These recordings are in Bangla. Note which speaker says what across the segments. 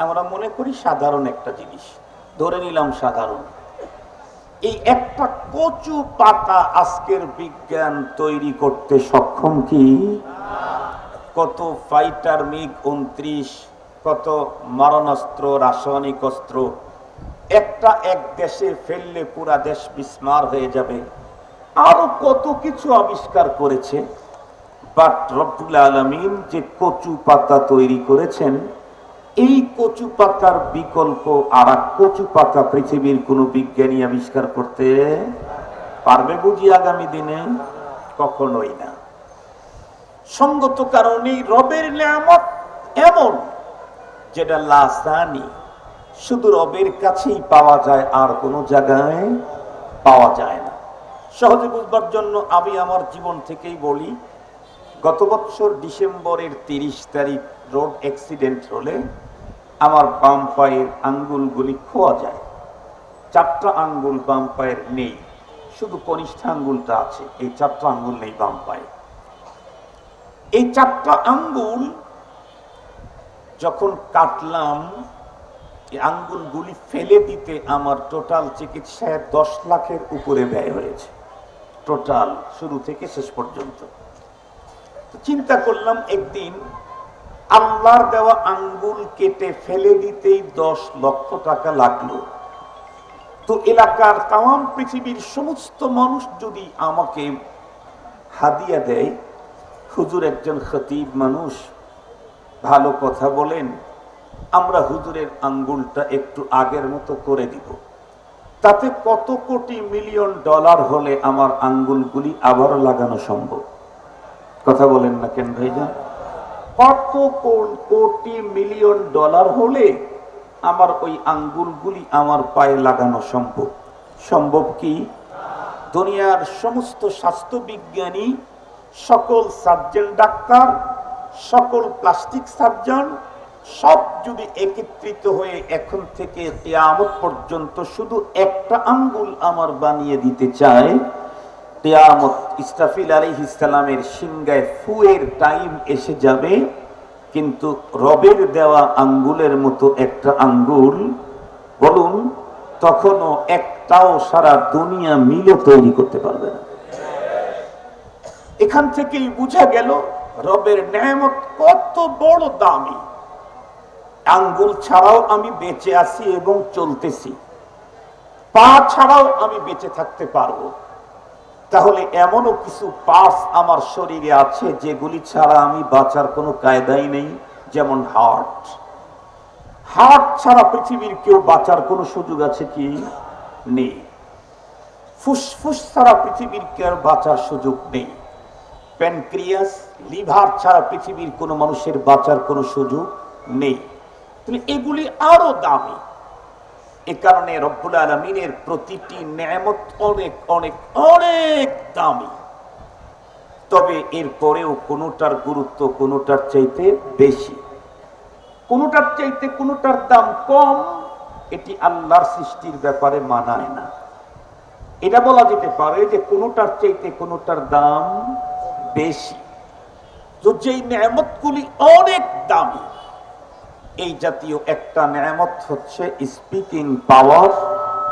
Speaker 1: আমরা মনে করি সাধারণ একটা জিনিস, ধরে নিলাম সাধারণ। এই একটা কচু পাতা আজকের বিজ্ঞান তৈরি করতে সক্ষম কি? কত ফাইটার মিগ 29, কত মারণাস্ত্র, রাসায়নিক অস্ত্র একটা এক দেশে ফেললে পুরা দেশ বিস্মার হয়ে যাবে, আরো কত কিছু আবিষ্কার করেছে। বাট রব্বুল আলামিন যে কচু পাতা তৈরি করেছেন, এই কচু পাতার বিকল্প আর এক কচু পাতা পৃথিবীর কোন বিজ্ঞানী আবিষ্কার করতে পারবে বুঝি আগামী দিনে? কখনোই না। সঙ্গত কারণে রবের নিয়ামত এমন যেটা লাসানি, শুধু রবের কাছেই পাওয়া যায়, আর কোনো জায়গায় পাওয়া যায় না। সহজে বুঝবার জন্য আমি আমার জীবন থেকেই বলি। গত বছর ডিসেম্বরের 30 তারিখ রোড অ্যাক্সিডেন্ট হলে আমার বাম পায়ের আঙ্গুলগুলি খোয়া যায়। 4টা আঙ্গুল বাম পায়ের নেই, শুধু কনিষ্ঠ আঙ্গুলটা আছে। এই 4টা আঙ্গুল নেই বাম পায়ে। এই 4টা আঙ্গুল যখন কাটলাম, এই আঙ্গুলগুলি ফেলে দিতে আমার টোটাল চিকিৎসায় 10 লাখের উপরে ব্যয় হয়েছে, টোটাল শুরু থেকে শেষ পর্যন্ত। চিন্তা করলাম, একদিন আল্লাহর দেওয়া আঙ্গুল কেটে ফেলে দিতেই 10 লক্ষ টাকা লাগলো। তো এলাকার তাম পৃথিবীর সমস্ত মানুষ যদি আমাকে হাদিয়া দেয়, হুজুর একজন খতিব মানুষ, ভালো কথা বলেন, আমরা হুজুরের আঙ্গুলটা একটু আগের মতো করে দিব, তাতে কত কোটি মিলিয়ন ডলার হলে আমার আঙ্গুলগুলি আবারও লাগানো সম্ভব? কথা বলেন না কেন ভাইজান? কত কোটি মিলিয়ন ডলার হলে আমার ওই আঙ্গুলগুলি আমার পায়ে লাগানো সম্ভব? সম্ভব কি? দুনিয়ার সমস্ত স্বাস্থ্য বিজ্ঞানী, সকল সার্জন ডাক্তার, সকল প্লাস্টিক সার্জন সব যদি একত্রিত হয়ে এখন থেকে কিয়ামত পর্যন্ত শুধু একটা আঙ্গুল আমার বানিয়ে দিতে চায়, কিয়ামত ইসরাফিল আলাইহিস সালামের সিংহায় ফুয়ের টাইম এসে যাবে, কিন্তু রবের দেওয়া আঙ্গুলের মতো একটা আঙ্গুল বলুন তখনও একটাও সারা দুনিয়া মিলে তৈরি করতে পারবে না। এখান থেকেই বোঝা গেল রবের নেয়ামত কত বড় দামি। আঙ্গুল ছাড়াও আমি বেঁচে আছি এবং চলতেছি, পা ছাড়াও আমি বেঁচে থাকতে পারবো। তাহলে এমনও কিছু পার্টস আমার শরীরে আছে যেগুলি ছাড়া আমি বাঁচার কোনো কায়দাই নেই। যেমন হার্ট, হার্ট ছাড়া পৃথিবীর কেউ বাঁচার কোনো সুযোগ আছে কি? নেই। ফুসফুস ছাড়া পৃথিবীর কেউ বাঁচার সুযোগ নেই। প্যানক্রিয়াস, লিভার ছাড়া পৃথিবীর কোনো মানুষের বাঁচার কোনো সুযোগ নেই। তাহলে এগুলি আরো দামি। এ কারণে রব্বুল আলামিনের প্রতিটি নেয়ামত অনেক অনেক অনেক দামি। তবে এরপরেও কোনোটার গুরুত্ব কোনোটার চাইতে বেশি, কোনোটার চাইতে কোনোটার দাম কম। এটি আল্লাহর সৃষ্টির ব্যাপারে মানায় না। এটা বলা যেতে পারে যে কোনোটার চাইতে কোনোটার দাম বেশি। তো যেই নেয়ামতগুলি অনেক দামি, এই জাতীয় একটা নেয়ামত হচ্ছে স্পিকিং পাওয়ার,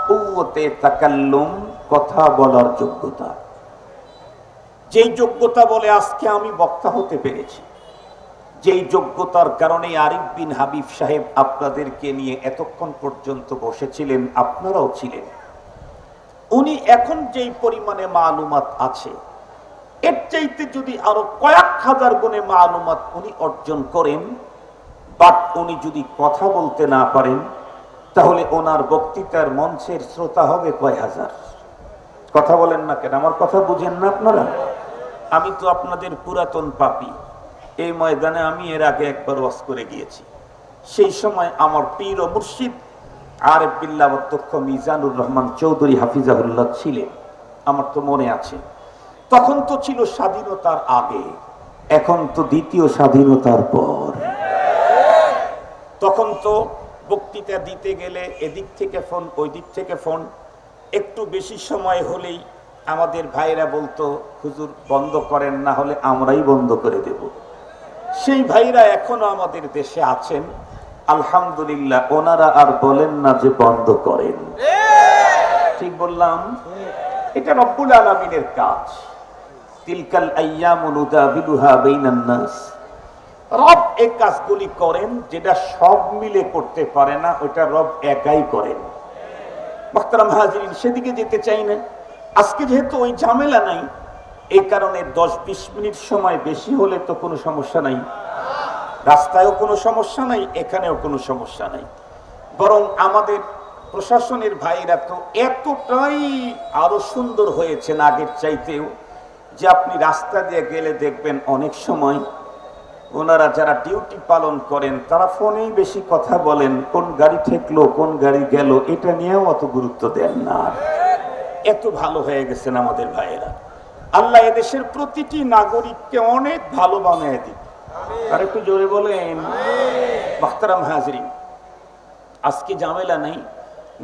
Speaker 1: কুওয়াতে তাকাল্লুম, কথা বলার যোগ্যতা। যেই যোগ্যতা বলে আজকে আমি বক্তা হতে পেরেছি, যেই যোগ্যতার কারণে আরিফ বিন হাবিব সাহেব আপনাদেরকে নিয়ে এতক্ষণ পর্যন্ত বসেছিলেন, আপনারাও ছিলেন। উনি এখন যেই পরিমাণে মালুমাত আছে, এর চাইতে যদি আরো কয়েক হাজার গুণে মালুমাত উনি অর্জন করেন, বাট উনি যদি কথা বলতে না পারেন, তাহলে ওনার বক্তৃতার মঞ্চের শ্রোতা হবে কয় হাজার। কথা বলেন না কেন? আমার কথা বুঝেন না আপনারা? আমি তো আপনাদের পুরাতন পাপী। এই ময়দানে আমি এর আগে একবার ওয়াজ করে গিয়েছি। সেই সময় আমার পীর ও মুর্শিদ আরেফ বিল্লাহ অধ্যক্ষ মিজানুর রহমান চৌধুরী হাফিজাহুল্লাহ ছিলেন, আমার তো মনে আছে। তখন তো ছিল স্বাধীনতার আগে, এখন তো দ্বিতীয় স্বাধীনতার পর। তখন তো বক্তৃতা দিতে গেলে এদিক থেকে ফোন, ওই দিক থেকে ফোন। একটু বেশি সময় হলেই আমাদের ভাইরা বলতো, হুজুর বন্ধ করেন, না হলে আমরাই বন্ধ করে দেব। সেই ভাইরা এখনো আমাদের দেশে আছেন। আলহামদুলিল্লাহ ওনারা আর বলেন না যে বন্ধ করেন। ঠিক বললাম? এটা রব্বুল আলামিনের কাজ। তিলকাল আইয়ামু নুদাবিলুহা বাইনান নাস। রব এই কাজগুলি করেন যেটা সব মিলে করতে পারে না, ওটা রব একাই করেন। মুহতারাম হাজিরিন, সেদিকে যেতে চাই না। আজকে যেহেতু ওই ঝামেলা নাই, এই কারণে 10-20 মিনিট সময় বেশি হলে তো কোনো সমস্যা নাই, রাস্তায়ও কোনো সমস্যা নাই, এখানেও কোনো সমস্যা নাই। বরং আমাদের প্রশাসনের ভাইরা তো এতটাই আরো সুন্দর হয়েছেন আগের চাইতেও, যে আপনি রাস্তা দিয়ে গেলে দেখবেন অনেক সময় ওনারা যারা ডিউটি পালন করেন তারা ফোনেই বেশি কথা বলেন, কোন গাড়ি ঠেকলো কোন গাড়ি গেল এটা নিয়েও অত গুরুত্ব দেন না। এত ভালো হয়ে গেছেন আমাদের ভাইয়েরা। আল্লাহ এদেশের প্রতিটি নাগরিককে অনেক ভালো বানিয়ে দিন। আর একটু জোরে বলেন। মুহতারাম হাজিরিন, আজকে ঝামেলা নেই,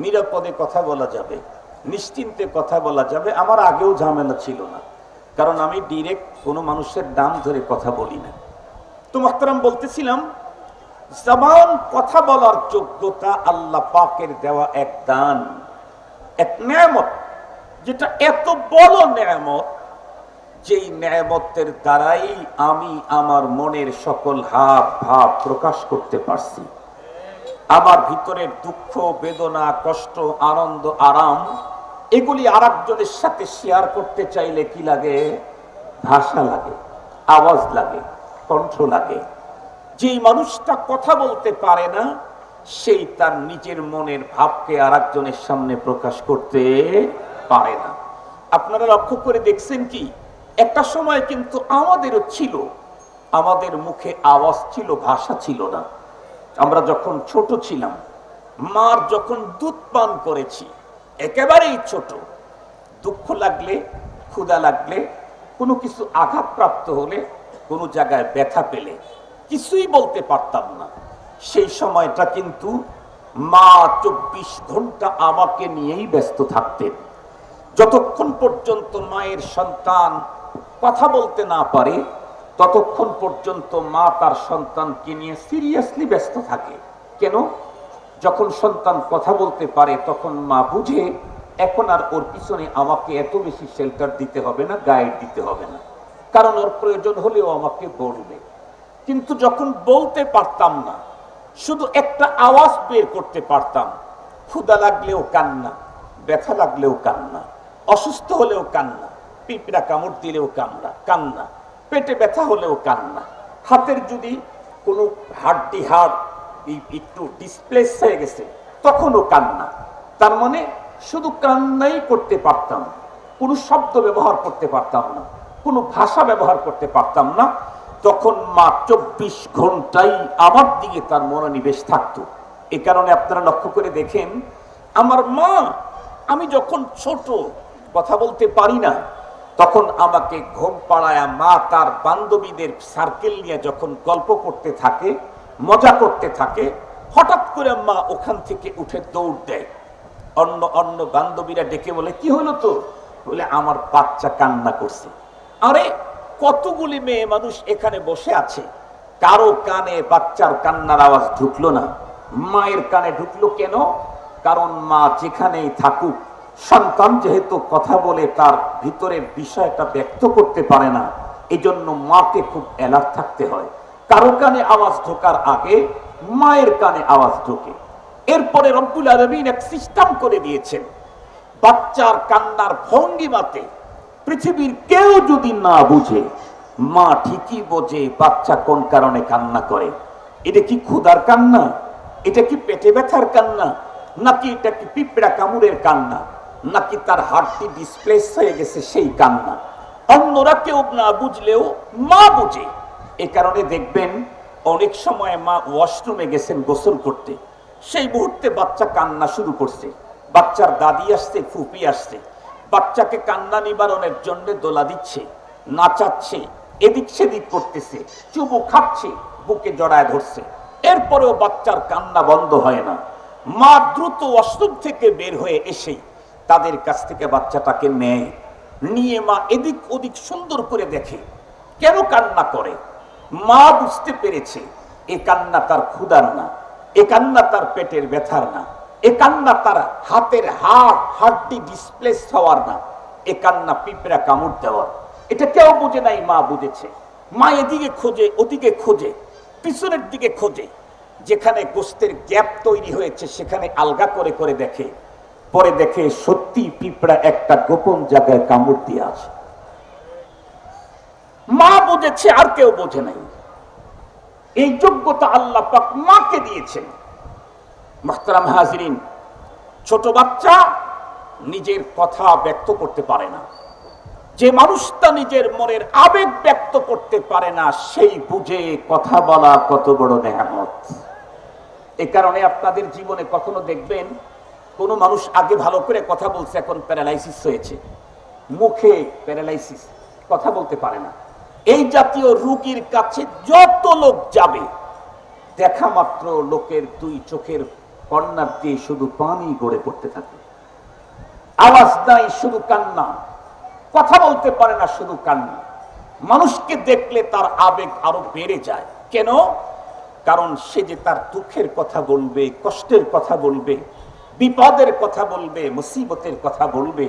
Speaker 1: নিরাপদে কথা বলা যাবে, নিশ্চিন্তে কথা বলা যাবে। আমার আগেও ঝামেলা ছিল না, কারণ আমি ডিরেক্ট কোনো মানুষের নাম ধরে কথা বলি না। তো মুহতারাম, বলতেছিলাম জবান কথা বলার যোগ্যতা আল্লাহ পাকের দেওয়া এক দান, এক নেয়ামত, যেটা এত বড় নেয়ামত, যেই নেয়ামতের দ্বারাই আমি আমার মনের সকল হাব ভাব প্রকাশ করতে পারছি। আমার ভিতরের দুঃখ বেদনা কষ্ট আনন্দ আরাম এগুলি আরেকজনের সাথে শেয়ার করতে চাইলে কি লাগে? ভাষা লাগে, আওয়াজ লাগে, কণ্ঠ লাগে। যেই মানুষটা কথা বলতে পারে না, সেই তার নিজের মনের ভাবকে আরেকজনের সামনে প্রকাশ করতে পারে না। আপনারা লক্ষ্য করে দেখছেন কি, একটা সময় কিন্তু আমাদেরও ছিল, আমাদের মুখে আওয়াজ ছিল, ভাষা ছিল না। আমরা যখন ছোট ছিলাম, মার যখন দুধ পান করেছি, একেবারেই ছোট, দুঃখ লাগলে, ক্ষুধা লাগলে, কোনো কিছু আঘাতপ্রাপ্ত হলে, কোনো জায়গায় ব্যথা পেলে কিছুই বলতে পারতাম না। সেই সময়টা কিন্তু মা 24 ঘন্টা আমাকে নিয়েই ব্যস্ত থাকতেন। যতক্ষণ পর্যন্ত মায়ের সন্তান কথা বলতে না পারে, ততক্ষণ পর্যন্ত মা তার সন্তানকে নিয়ে সিরিয়াসলি ব্যস্ত থাকে। কেন? যখন সন্তান কথা বলতে পারে তখন মা বুঝে এখন আর ওর পিছনে আমাকে এত বেশি শেল্টার দিতে হবে না, গাইড দিতে হবে না, কারণ ওর প্রয়োজন হলেও আমাকে বলবে। কিন্তু যখন বলতে পারতাম না, শুধু একটা আওয়াজ বের করতে পারতাম, ক্ষুধা লাগলেও কান্না, ব্যথা লাগলেও কান্না, অসুস্থ হলেও কান্না, পিঁপড়া কামড় দিলেও কান্না, পেটে ব্যথা হলেও কান্না, হাতের যদি কোনো হাড্ডি হাড় একটু ডিসপ্লেস হয়ে গেছে তখনও কান্না। তার মানে শুধু কান্নাই করতে পারতাম, কোনো শব্দ ব্যবহার করতে পারতাম না, কোনো ভাষা ব্যবহার করতে পারতাম না। তখন মা 24 ঘন্টাই আমার দিকে তার মনোনিবেশ থাকতো। এ কারণে আপনারা লক্ষ্য করে দেখেন, আমার মা, আমি যখন ছোট কথা বলতে পারি না, তখন আমাকে ঘুম পাড়ায়া মা তার বান্ধবীদের সার্কেল নিয়ে যখন গল্প করতে থাকে, মজা করতে থাকে, হঠাৎ করে মা ওখান থেকে উঠে দৌড় দেয়। অন্য বান্ধবীরা ডেকে বলে, কি হলো তো? বলে, আমার বাচ্চা কান্না করছে। আরে কতগুলি মেয়ে মানুষ এখানে বসে আছে, কারো কানে বাচ্চার কান্নার আওয়াজ ঢুকলো না, মায়ের কানে ঢুকলো কেন? কারণ মা যেখানেই থাকুক, সন্তান যেহেতু কথা বলে তার ভিতরের বিষয়টা ব্যক্ত করতে পারে না, এজন্য মাকে খুব অ্যালার্ট থাকতে হয়। কারো কানে আওয়াজ ঢোকার আগে মায়ের কানে আওয়াজ ঢোকে। এরপরে রব্বুল আলামিন এক সিস্টেম করে দিয়েছেন, বাচ্চার কান্নার ভঙ্গিমাতে পৃথিবীর কেউ যদি না বুঝে, মা ঠিকই বোঝে বাচ্চা কোন কারণে কান্না করে। এটা কি ক্ষুধার কান্না? এটা কি পেটে ব্যথার কান্না? নাকি এটা কি পিঁপড়া কামড়ের কান্না? নাকি তার হার্টটি ডিসপ্লেস হয়ে গেছে সেই কান্না? অন্যরা কেউ না বুঝলেও মা বুঝে। এ কারণে দেখবেন অনেক সময় মা ওয়াশরুমে গেছেন গোসল করতে, সেই মুহূর্তে বাচ্চা কান্না শুরু করছে, বাচ্চার দাদি আসছে, ফুপি আসছে, বাচ্চাকে কান্না নিবারণের জন্য দোলা দিচ্ছে, নাচাচ্ছে, এদিক সেদিক করতেছে, চুমু খাচ্ছে, বুকে জড়ায় ধরছে। এরপরেও বাচ্চার কান্না বন্ধ হয় না। মা দ্রুত ওয়াশরুম থেকে বের হয়ে এসে তাদের কাছ থেকে বাচ্চাটাকে নেয়, নিয়ে মা এদিক ওদিক সুন্দর করে দেখে কেন কান্না করে। মা বুঝতে পেরেছে এই কান্না তার ক্ষুধার না, এ কান্না তার পেটের ব্যথার না, এ কান্না তার হাতের হাড়টি ডিসপ্লেস হওয়ার না, এ কান্না পিঁপড়া কামড় দেওয়ার। এটা কেউ বুঝে নাই, মা বুঝেছে। মা এদিকে খোঁজে, ওদিকে খোঁজে, পিছনের দিকে খোঁজে, যেখানে গোস্তের গ্যাপ তৈরি হয়েছে সেখানে আলগা করে করে দেখে, পরে দেখে সত্যি পিঁপড়া একটা গোপন জায়গায় কামড় দিয়ে আছে। মা বুঝেছে, আর কেউ বোঝে নাই। এই যোগ্যতা আল্লাহ পাক মাকে দিয়েছেন। মুহতারাম হাজিরিন, ছোট বাচ্চা নিজের কথা ব্যক্ত করতে পারে না। যে মানুষটা নিজের মনের আবেগ ব্যক্ত করতে পারে না, সেই বুঝে কথা বলা কত বড় নেয়ামত। এই কারণে আপনাদের জীবনে কখনো দেখবেন কোন মানুষ আগে ভালো করে কথা বলছে, এখন প্যারালাইসিস হয়েছে, মুখে প্যারালাইসিস, কথা বলতে পারে না। এই জাতীয় রোগীর কাছে যত লোক যাবে, দেখা মাত্র লোকের দুই চোখের কর্নার দিয়ে শুধু পানি গড়ে পড়তে থাকে। আওয়াজ নাই, শুধু কান্না, কথা বলতে পারে না, শুধু কান্না। মানুষকে দেখলে তার আবেগ আরো বেড়ে যায়। কেন? কারণ সে যে তার দুঃখের কথা বলবে, কষ্টের কথা বলবে, বিপদের কথা বলবে, মুসিবতের কথা বলবে,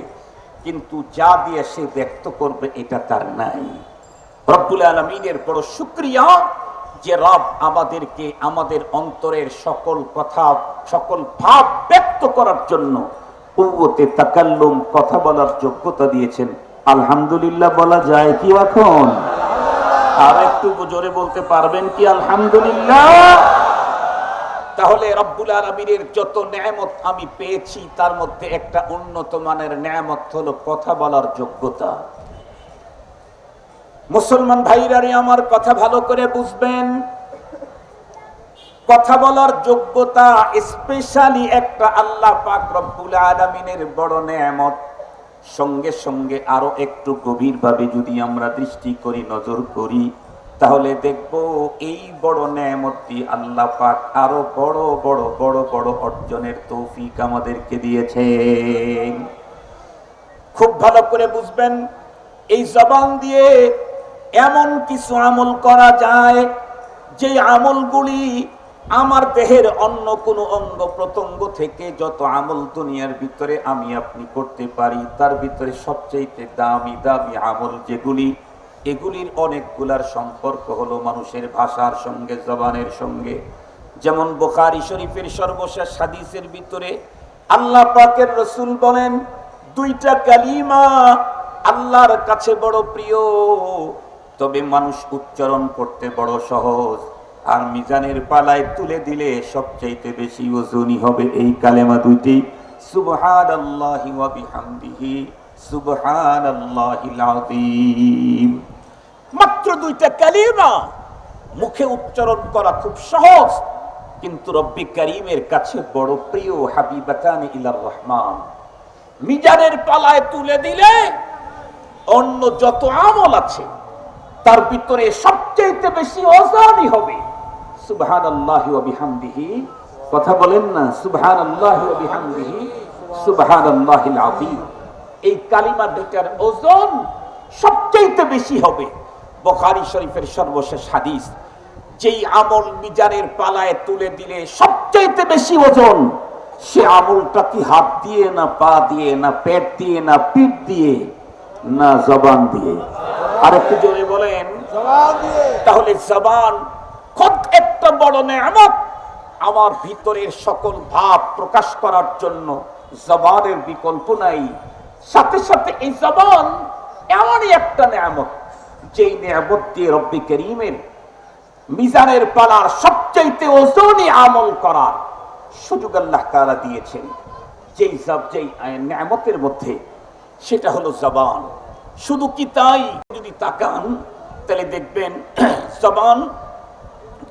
Speaker 1: কিন্তু যা দিয়ে সে ব্যক্ত করবে এটা তার নাই। রব্বুল আলামিনের বড় শুকরিয়া যে রব আমাদেরকে আমাদের অন্তরের সকল কথা, সকল ভাব ব্যক্ত করার জন্য কুওয়াতে তাকাল্লুম, কথা বলার যোগ্যতা দিয়েছেন। আলহামদুলিল্লাহ বলা যায় কি এখন? আর একটু জোরে বলতে পারবেন কি আলহামদুলিল্লাহ? তাহলে রব্বুল আলামিনের যত নেয়ামত আমি পেয়েছি তার মধ্যে একটা উন্নত মানের নেয়ামত হলো কথা বলার যোগ্যতা। মুসলমান ভাইরারে আমার কথা ভালো করে বুঝবেন, কথা বলার যোগ্যতা স্পেশালি একটা আল্লাহ পাক রব্বুল আলামিনের বড় নেয়ামত। সঙ্গে সঙ্গে আরো একটু গভীরভাবে যদি আমরা দৃষ্টি করি, নজর করি, তাহলে দেখব এই বড় নেয়ামত দিয়ে আল্লাহ পাক আরো বড় বড় বড় বড় অর্জনের তৌফিক আমাদেরকে দিয়েছেন। খুব ভালো করে বুঝবেন, এই জবান দিয়ে এমন কিছু আমল করা যায় যে আমলগুলি আমার দেহের অন্য কোনো অঙ্গ প্রত্যঙ্গ থেকে যত আমল দুনিয়ার ভিতরে আমি আপনি করতে পারি, তার ভিতরে সবচেয়ে দামি দামি আমল যেগুলি, এগুলির অনেকগুলার সম্পর্ক হলো মানুষের ভাষার সঙ্গে, জবানের সঙ্গে। যেমন বুখারী শরীফের সর্বশেষ হাদিসের ভিতরে আল্লাহ পাকের রাসূল বলেন, দুইটা কালিমা আল্লাহর কাছে বড় প্রিয়, তবে মানুষ উচ্চারণ করতে বড় সহজ, আর মিজানের পালায় তুলে দিলে সবচাইতে বেশি ওজনই হবে এই কালেমা দুইটি, সুবহানাল্লাহি ওয়া বিহামদিহি সুবহানাল্লাহিল আযীম। মাত্র দুইটা কালিমা, মুখে উচ্চারণ করা খুব সহজ, কিন্তু রব্বি কারীমের কাছে বড় প্রিয়। হাবিবাতানি ইলার রহমান। মিজানের পালায় তুলে দিলে অন্য যত আমল আছে তার ভিতরে সবচেয়ে বেশি ওজনই হবে সুবহানাল্লাহি ওয়া বিহামদিহি। কথা বলেন না, সুবহানাল্লাহি ওয়া বিহামদিহি সুবহানাল্লাহিল আযীম। এই কালিমা দুটার ওজন সবচেয়ে বেশি হবে। বুখারী শরীফের সর্বশেষ হাদিস, যেই আমল মিজানের পালায় তুলে দিলে সবচেয়ে বেশি ওজন, সে আমলটা কি হাত দিয়ে না পা দিয়ে না পেট দিয়ে না পিঠ দিয়ে না জবান দিয়ে? আর একটু জোরে বলেন। তাহলে জবান খুব একটা বড় নেয়ামত। আমার ভিতরের সকল ভাব প্রকাশ করার জন্য জবানের বিকল্প নাই। সাথে সাথে এই জবান এমনই একটা নেয়ামত, যেই নেয়ামত দিয়ে রব্বি কারীমের মিজানের পালার সবচেয়ে ওজনী আমল করার সুযোগ আল্লাহ তাআলা দিয়েছেন। যেই নেয়ামতের মধ্যে সেটা হলো জবান। শুধু কি তাই? যদি তাকান তাহলে দেখবেন জবান,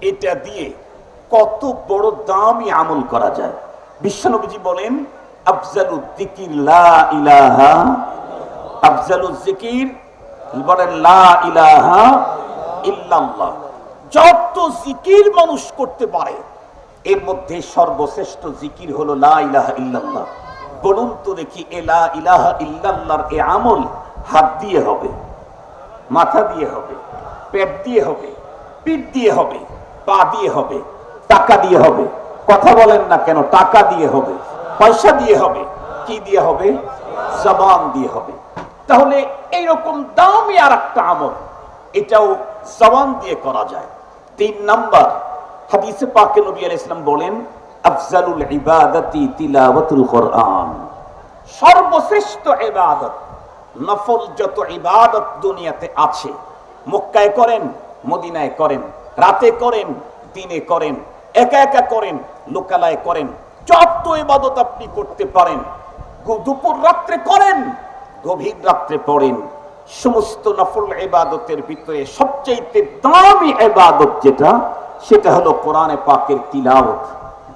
Speaker 1: এটা দিয়ে কত বড় দামি আমল করা যায়। বিশ্বনবীজি বলেন, আফজালুজ যিকির লা ইলাহা, আফজালুজ যিকির বলেন লা ইলাহা ইল্লাল্লাহ। যত জিকির মানুষ করতে পারে এর মধ্যে সর্বশ্রেষ্ঠ জিকির হলো লা ইলাহা ইল্লাল্লাহ। বলুন তো দেখি, এ লা ইলাহা ইল্লাল্লাহর এ আমল হাত দিয়ে হবে, মাথা দিয়ে হবে, পেট দিয়ে হবে, পিঠ দিয়ে হবে, পা দিয়ে হবে, টাকা দিয়ে হবে, কথা বলেন না কেন? টাকা দিয়ে হবে, পয়সা দিয়ে হবে, কি দিয়ে হবে? জবান দিয়ে হবে। তাহলে এইরকম দামি আর একটা আমল, এটাও জবান দিয়ে করা যায়। 3 নাম্বার, হাদিসে পাকে নবী আলাইহিস সালাম বলেন, আফজালুল ইবাদাতি তিলাওয়াতুল কোরআন। সর্বশ্রেষ্ঠ ইবাদত, নফল যত ইবাদত দুনিয়াতে আছে, মক্কায় করেন, মদিনায় করেন, রাতে করেন, দিনে করেন, একা একা করেন, লোকালয়ে করেন, যত ইবাদত আপনি করতে পারেন, দুপুর রাত্রে করেন, গভীর রাত্রে পড়েন, সমস্ত নফল ইবাদতের ভিতরে সবচেয়ে দামি ইবাদত যেটা, সেটা হলো কোরআনে পাকের তিলাওয়াত।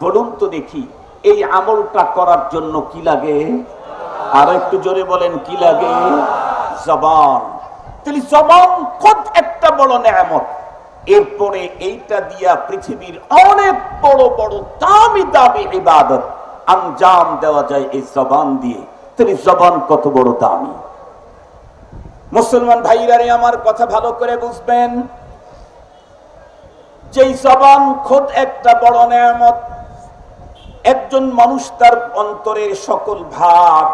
Speaker 1: বলুন তো দেখি, এই আমলটা করার জন্য কি লাগে? আর একটু জোরে বলেন, কি লাগে? জবান। তাহলে জবান খুব একটা বড় নেয়ামত। এরপরে এইটা দিয়া পৃথিবীর অনেক বড় বড় দামি দামি ইবাদত আঞ্জাম দেওয়া যায় এই জবান দিয়ে। তাহলে জবান কত বড় দামি। মুসলমান ভাইরা আমার কথা ভালো করে বুঝবেন, যে জবান খুব একটা বড় নেয়ামত। একজন মানুষ তার অন্তরের সকল ভাব,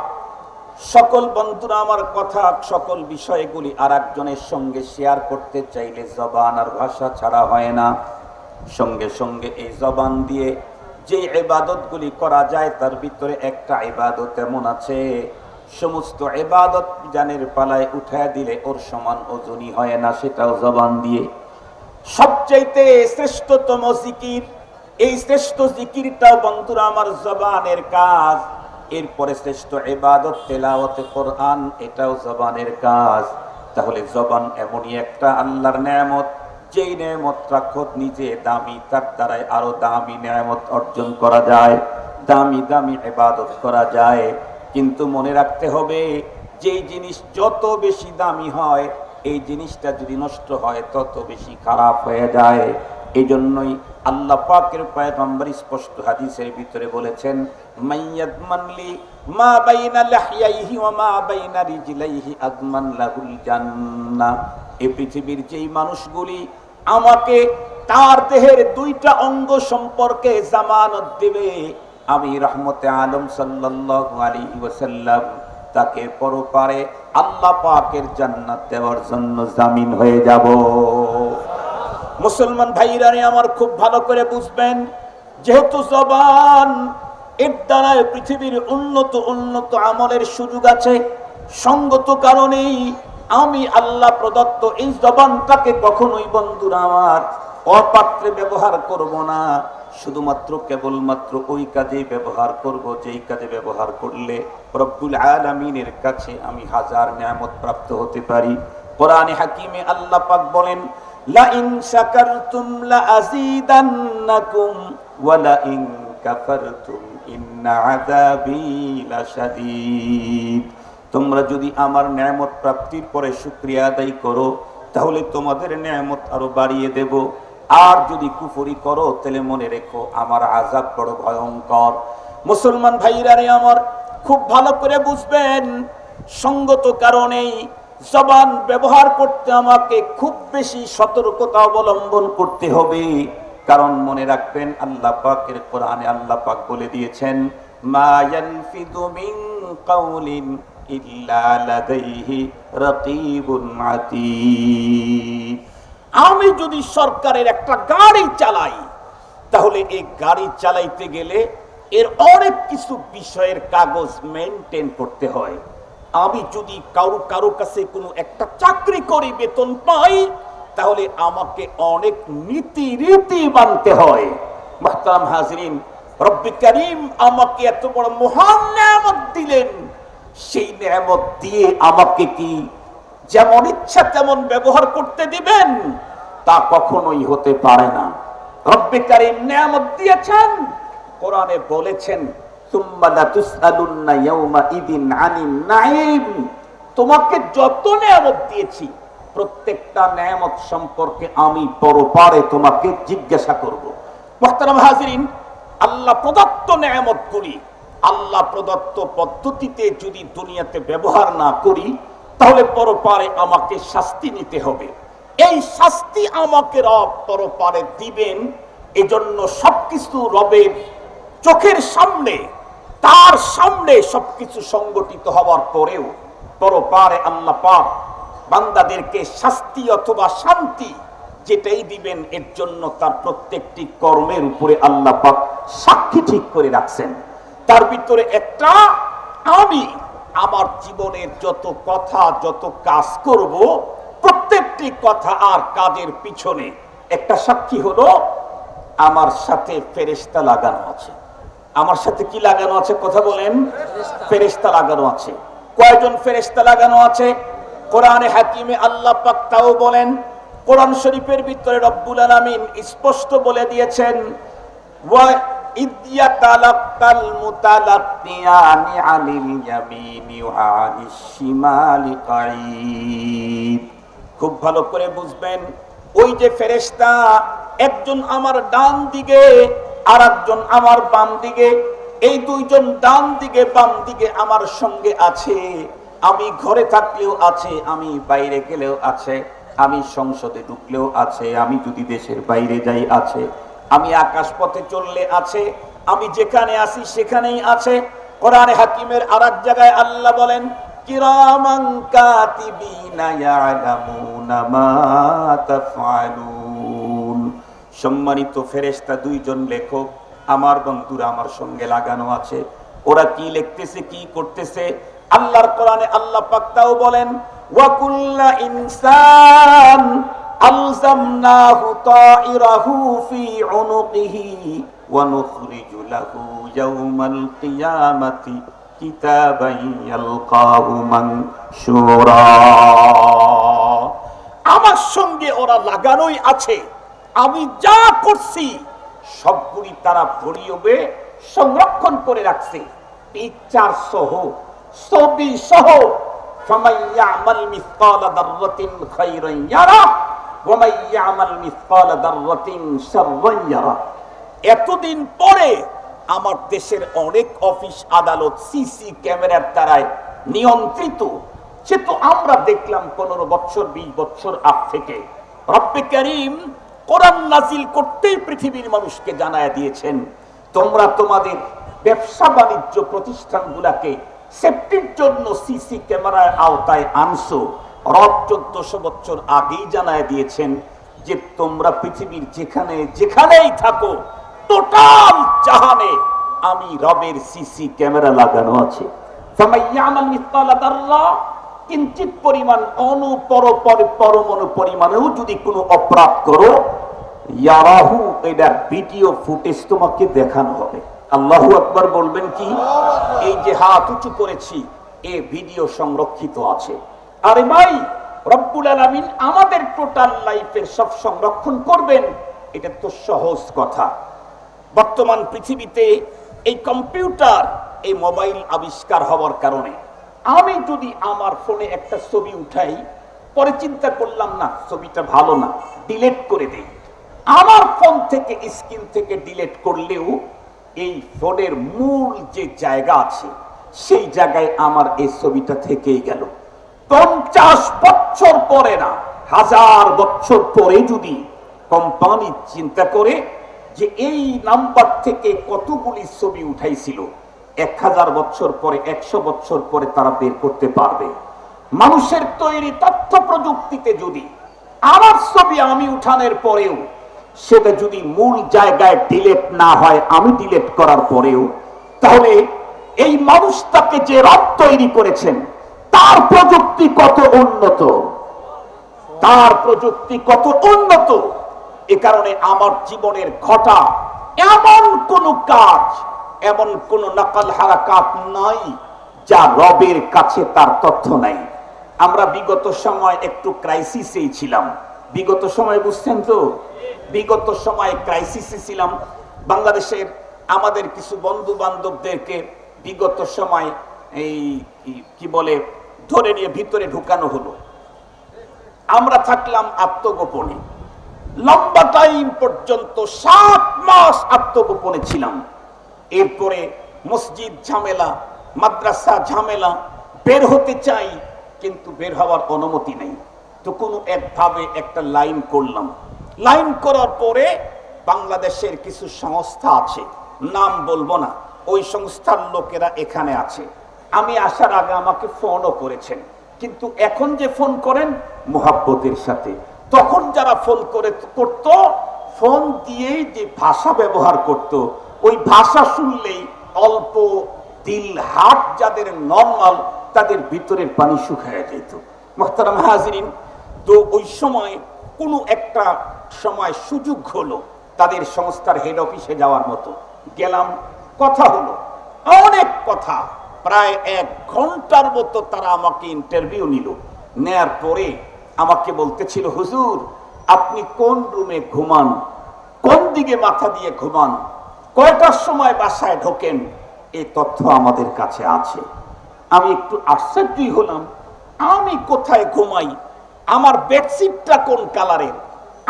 Speaker 1: সকল বন্ধুরা আমার কথা, সকল বিষয়গুলি আর একজনের সঙ্গে শেয়ার করতে চাইলে জবান আর ভাষা ছাড়া হয় না। সঙ্গে সঙ্গে এই জবান দিয়ে যে ইবাদতগুলি করা যায়, তার ভিতরে একটা ইবাদত এমন আছে, সমস্ত ইবাদত জানের পালায় উঠায় দিলে ওর সমান ওজনই হয় না, সেটাও জবান দিয়ে। সবচাইতে শ্রেষ্ঠতম জিকির, এই শ্রেষ্ঠ জিকিরটাও বন্ধুরা আমার জবানের কাজ। এরপরে শ্রেষ্ঠ ইবাদত তেলাওয়াতে কোরআন, এটাও জবানের কাজ। তাহলে জবান এমনই একটা আল্লাহর নেয়ামত, যেই নেয়ামতটা খোদ নিজে দামি, তার দ্বারাই আরো দামি নেয়ামত অর্জন করা যায়, দামি দামি ইবাদত করা যায়। কিন্তু মনে রাখতে হবে, যেই জিনিস যত বেশি দামি হয়, এই জিনিসটা যদি নষ্ট হয় তত বেশি খারাপ হয়ে যায়। এই জন্যই আল্লাহ পাকের পয়গম্বর স্পষ্ট হাদিসের ভিতরে বলেছেন, মাইয়াদমানলি মা বাইনা লাহইয়াইহি ওয়া মা বাইনা রিজলাইহি আদমান লাহুল জান্নাহ। এই পৃথিবীর যেই মানুষগুলি আমাকে তার দেহের 2টা অঙ্গ সম্পর্কে জামানত দেবে, আমি রহমতে আলম সাল্লাল্লাহু আলাইহি ওয়াসাল্লাম তাকে পরপারে আল্লাহ পাকের জান্নাত দেওয়ার জন্য জামিন হয়ে যাব। মুসলমান ভাইরা আমার খুব ভালো করে বুঝবেন, যেহেতু জবান, এর দ্বারা পৃথিবীর উন্নত উন্নত আমলের সুযোগ আছে। সঙ্গত কারণেই আমি আল্লাহ প্রদত্ত এই জবানটাকে কখনোই বন্ধুরা আমার অপাত্রে ব্যবহার করব না। শুধুমাত্র কেবলমাত্র ওই কাজে ব্যবহার করব, যেই কাজে ব্যবহার করলে রব্বুল আলামিনের কাছে আমি হাজার নিয়ামত প্রাপ্ত হতে পারি। কোরআনে হাকিমে আল্লাহ পাক বলেন, লা ইন শাকারতুম লা আযীদান্নাকুম ওয়া লা ইন কাফারতুম ইন্না আযাবী লাশাদীদ। তোমরা যদি আমার নিয়ামত প্রাপ্তির পরে শুকরিয়া আদায় করো, তাহলে তোমাদের নিয়ামত আরো বাড়িয়ে দেব। আর যদি কুফরি করো, তাহলে মনে রেখো আমার আযাব বড় ভয়ঙ্কর। মুসলমান ভাইরা আমার খুব ভালো করে বুঝবেন, সঙ্গত কারণেই জবান ব্যবহার করতে আমাকে খুব বেশি সতর্কতা অবলম্বন করতে হবে। কারণ মনে রাখবেন, আল্লাহ পাকের কোরআনে আল্লাহ পাক বলে দিয়েছেন, মা ইয়ালফিযু মিন কাওলিন ইল্লা লাদাইহি রাকীবুন আতীদ। আমি যদি সরকারের একটা গাড়ি চালাই, তাহলে এই গাড়ি চালাইতে গেলে এর অনেক কিছু বিষয়ের কাগজ মেনটেন করতে হয়। আমি যদি কারো কাছে কোনো একটা চাকরি করি, বেতন পাই, তাহলে আমাকে অনেক নীতি রীতি মানতে হয়। মুহতারাম হাজরিন, রব্বি কারীম আমাকে এত বড় মহান নিয়ামত দিলেন, সেই নিয়ামত দিয়ে আমাকে কি যেমন ইচ্ছা তেমন ব্যবহার করতে দিবেন? তা কখনোই হতে পারে না। রব্বি কারীম নিয়ামত দিয়েছেন, কোরআনে বলেছেন, সুম্মা লাতুসআলুন্না ইয়াওমা ইদিন আনিন নাঈম। তোমাকে যত নিয়ামত দিয়েছি, প্রত্যেকটা নিয়ামত সম্পর্কে আমি পরপারে তোমাকে জিজ্ঞাসা করব। মুহতারাম হাজিরিন, আল্লাহ প্রদত্ত নিয়ামতগুলি আল্লাহ প্রদত্ত পদ্ধতিতে যদি দুনিয়াতে ব্যবহার না করি, তাহলে পরপারে আমাকে শাস্তি নিতে হবে। এই শাস্তি আমাকে রব পরপারে দিবেন, এজন্য সবকিছু রবের চোখের সামনে, তার সামনে সবকিছু সংগঠিত হওয়ার পরেও পরপারে আল্লাহ পাক বান্দাদেরকে শাস্তি অথবা শান্তি যেটাই দিবেন, এর জন্য তার প্রত্যেকটি কর্মের উপরে আল্লাহ পাক সাক্ষী ঠিক করে রাখছেন। তার ভিতরে একটা, আমি আমার জীবনের যত কথা যত কাজ করব, প্রত্যেকটি কথা আর কাজের পিছনে একটা সাক্ষী হলো আমার সাথে ফেরেশতা লাগানো আছে। আমার সাথে কি লাগানো আছে? কথা বলেন। ফেরেশতা লাগানো আছে। কয়জন ফেরেশতা লাগানো আছে? কোরআনে হাকিমে আল্লাহ পাক তাও বলেন। কোরআন শরীফের ভিতরে রব্বুল আলামিন স্পষ্ট বলে দিয়েছেন, ওয়া ইদ্যাতালাক্কাল মুতালাক্কিয়ানি আনিল ইয়ামিনি ওয়া আনিশ শিমালি কাঈদ। খুব ভালো করে বুঝবেন, ওই যে ফেরেশতা, একজন আমার ডান দিকে আর একজন আমার বাম দিকে, এই দুইজন ডান দিকে বাম দিকে আমার সঙ্গে আছে। আমি ঘরে থাকলেও আছে, আমি বাইরে গেলেও আছে, আমি সংসদে ঢুকলেও আছে, আমি যদি দেশের বাইরে যাই আছে, আমি আকাশ পথে চললে আছে, আমি যেখানে আছি সেখানেই আছে। কোরআনে হাকিমের আরেক জায়গায় আল্লাহ বলেন, কিরামান কাতিবিনা ইয়ালামুনা মা তাফআলুন। সম্মানিত ফেরেশতা দুইজন লেখক আমার বন্ধুরা আমার সঙ্গে লাগানো আছে। ওরা কি লিখতেছে, কি করতেছে, আল্লাহর কোরআনে আল্লাহ পাক তাও বলেন, ওয়া কুল্লা ইনসান আলজামনাহু তাইরাহু ফি উনুকিহি ওয়া নুখরিজু লাহু ইয়াওমাল কিয়ামাতি কিতাবান ইয়ালকাহু মানশুরা। আমার সঙ্গে ওরা লাগানোই আছে। আমি যা করছি সবগুলি তারা ভরিয়ে সংরক্ষণ করে রাখছে, পিকচার সহ, ছবি সহ। ফামান ইয়ামাল মিসকালা দাররাতিন খায়রান ইয়ারা ওয়া মান ইয়ামাল মিসকালা দাররাতিন শাররান ইয়ারা। এতদিন পরে আমার দেশের অনেক অফিস আদালত সিসি ক্যামেরার দ্বারায় নিয়ন্ত্রিত, সে তো আমরা দেখলাম 15 বছর 20 বছর আগ থেকে। রব্বে কারীম কোরআন নাজিল করতেই পৃথিবীর মানুষকে জানায় দিয়েছেন, তোমরা তোমাদের ব্যবসা বাণিজ্য প্রতিষ্ঠানগুলোকে সেফটির জন্য সিসি ক্যামেরার আওতায় আনছো। রব 1400 বছর আগেই জানায় দিয়েছেন যে তোমরা পৃথিবীর যেখানে যেখানেই থাকো, টোটাল জাহানে আমি রবের সিসি ক্যামেরা লাগানো আছে। ফামাইয়ামাল মিসকালা দাররা, কিঞ্চিত পরিমাণ পরমাণু পরিমাণেও যদি কোনো অপরাধ করো, ইয়ারাহু, এটার ভিডিও ফুটেজ তোমাকে দেখানো হবে। আল্লাহু আকবার বলবেন কি? এই যে হাত উঁচু করেছি, এই ভিডিও সংরক্ষিত আছে। আরে ভাই, রব্বুল আলামিন আমাদের টোটাল লাইফের সব সংরক্ষণ করবেন, এটা তো সহজ কথা। বর্তমান পৃথিবীতে এই কম্পিউটার, এই মোবাইল আবিষ্কার হওয়ার কারণে আমি যদি আমার ফোনে একটা ছবি উঠাই, পরে চিন্তা করলাম না ছবিটা ভালো না, ডিলিট করে দেই, আমার ফোন থেকে স্ক্রিন থেকে ডিলিট করলেও এই ফোনের মূল যে জায়গা আছে সেই জায়গায় আমার এই ছবিটা থেকেই গেল। 50 বছর পরে না, 1000 বছর পরে যদি কোম্পানি চিন্তা করে যে এই নাম্বার থেকে কতগুলি ছবি উঠাইছিল, 1000 বছর পরে 100 বছর পরে তারা বের করতে পারবে। মানুষের তৈরি তথ্য প্রযুক্তিতে যদি আমার ছবি আমি উঠানোর পরেও সেটা যদি মূল জায়গায় ডিলিট না হয়, আমি ডিলিট করার পরেও, তাহলে এই মানুষটাকে যে রব তৈরি করেছেন তার প্রযুক্তি কত উন্নত, তার প্রযুক্তি কত উন্নত। এ কারণে আমার জীবনের ঘটা এমন কোন কাজ, এমন কোন নকল হারাকাত নাই যা রবের কাছে তার তথ্য নাই। আমরা বিগত সময় একটু ক্রাইসিসেই ছিলাম। বিগত সময় বুঝছেন তো, বিগত সময় ক্রাইসিসে ছিলাম। বাংলাদেশের আমাদের কিছু বন্ধু বান্ধবদেরকে বিগত সময় এই কি বলে ধরে নিয়ে ভিতরে ঢুকানো হলো। আমরা থাকলাম আত্মগোপনে, লম্বা টাইম পর্যন্ত 7 মাস আত্মগোপনে ছিলাম। এরপরে মসজিদ ঝামেলা, মাদ্রাসা ঝামেলা, বের হতে চাই কিন্তু বের হওয়ার অনুমতি নেই। তো কোনো একভাবে একটা লাইন করলাম। লাইন করার পরে বাংলাদেশের কিছু সংস্থা আছে, নাম বলবো না, ওই সংস্থার লোকেরা এখানে আছে। আমি আসার আগে আমাকে ফোনও করেছেন, কিন্তু এখন যে ফোন করেন মোহাব্বতের সাথে। তখন যারা ফোন করত, ফোন দিয়েই যে ভাষা ব্যবহার করত, ওই ভাষা শুনলেই অল্প দিল হাট যাদের নরমাল, তাদের ভিতরের পানি শুকায় যেত। মুহতারাম হাজিরিন, তো ওই সময় কোনো একটা সময় সুযোগ হলো তাদের সংস্থার হেড অফিসে যাওয়ার মতো। গেলাম, কথা হলো, অনেক কথা, প্রায় 1 ঘন্টার মতো তারা আমাকে ইন্টারভিউ নিল। নেয়ার পরে আমাকে বলতেছিল, হুজুর আপনি কোন রুমে ঘুমান, কোন দিকে মাথা দিয়ে ঘুমান, কয়টার সময় বাসায় ঢোকেন, এই তথ্য আমাদের কাছে আছে। আমি একটু আশ্চর্যই হলাম, আমি কোথায় ঘুমাই, আমার বেডশিটটা কোন কালারের,